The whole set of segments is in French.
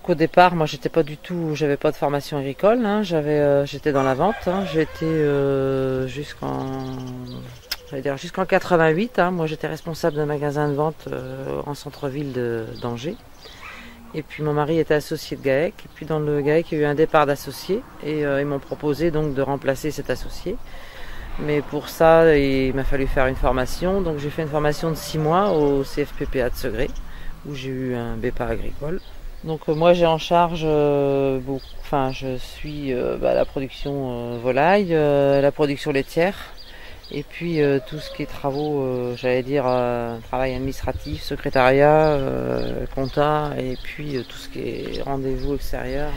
Donc au départ, moi j'avais pas de formation agricole, hein, j'étais dans la vente, hein, j'ai été jusqu'en 88, hein, moi j'étais responsable d'un magasin de vente en centre-ville d'Angers. Et puis mon mari était associé de GAEC, et puis dans le GAEC il y a eu un départ d'associé, et ils m'ont proposé donc de remplacer cet associé. Mais pour ça, il m'a fallu faire une formation, donc j'ai fait une formation de 6 mois au CFPPA de Segré, où j'ai eu un BEPA agricole. Donc moi j'ai en charge je suis la production volaille, la production laitière, et puis tout ce qui est travaux, travail administratif, secrétariat, compta, et puis tout ce qui est rendez-vous extérieur.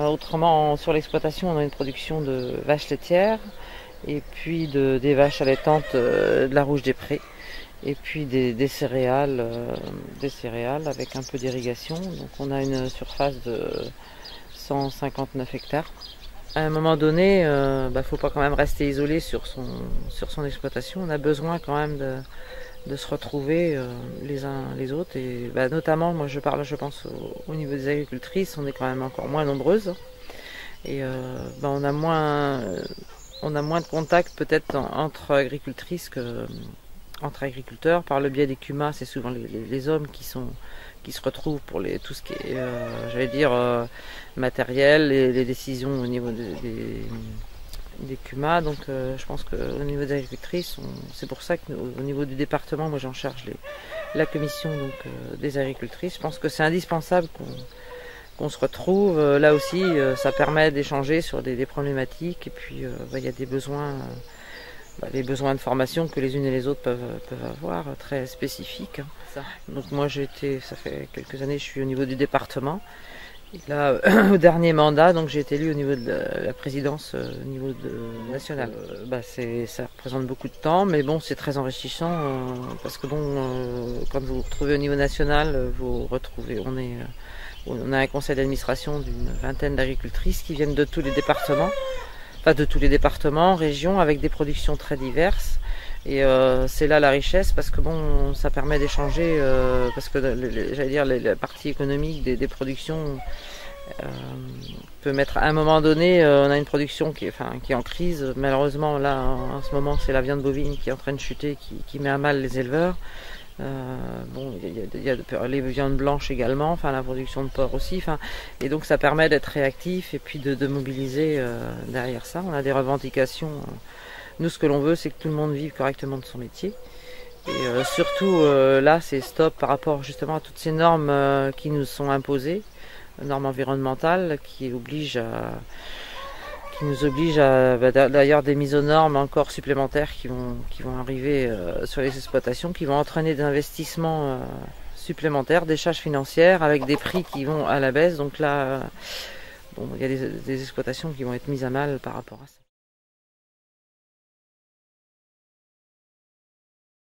Autrement, sur l'exploitation, on a une production de vaches laitières, et puis des vaches allaitantes de la Rouge des Prés. Et puis des céréales avec un peu d'irrigation. Donc on a une surface de 159 hectares. À un moment donné, faut pas quand même rester isolé sur son exploitation. On a besoin quand même de se retrouver les uns les autres. Et notamment, moi je pense au niveau des agricultrices, on est quand même encore moins nombreuses. Et on a moins de contact peut-être entre agricultrices que entre agriculteurs. Par le biais des CUMA, c'est souvent les hommes qui se retrouvent pour tout ce qui est, matériel, les décisions au niveau des CUMA. Donc je pense qu'au niveau des agricultrices, c'est pour ça qu'au niveau du département, moi j'en charge la commission des agricultrices. Je pense que c'est indispensable qu'on se retrouve. Là aussi, ça permet d'échanger sur des problématiques, et puis il y a des besoins. Les besoins de formation que les unes et les autres peuvent avoir, très spécifiques. Donc moi ça fait quelques années, je suis au niveau du département. Et là, au dernier mandat, donc j'ai été élue au niveau de la présidence au niveau national. Ça représente beaucoup de temps, mais bon, c'est très enrichissant parce que quand vous vous retrouvez au niveau national, on a un conseil d'administration d'une vingtaine d'agricultrices qui viennent de tous les départements. De tous les départements, régions, avec des productions très diverses. Et c'est là la richesse, parce que ça permet d'échanger, parce que la partie économique des productions peut mettre à un moment donné, on a une production qui est en crise. Malheureusement, là, en ce moment, c'est la viande bovine qui est en train de chuter, qui met à mal les éleveurs. Il y a les viandes blanches également, la production de porc aussi, et donc ça permet d'être réactif et puis de mobiliser derrière ça. On a des revendications. Nous, ce que l'on veut, c'est que tout le monde vive correctement de son métier. Et surtout, là, c'est stop par rapport justement à toutes ces normes qui nous sont imposées, normes environnementales qui nous obligent à d'ailleurs des mises aux normes encore supplémentaires qui vont arriver sur les exploitations, qui vont entraîner des investissements supplémentaires, des charges financières avec des prix qui vont à la baisse. Donc là, il y a des exploitations qui vont être mises à mal par rapport à ça.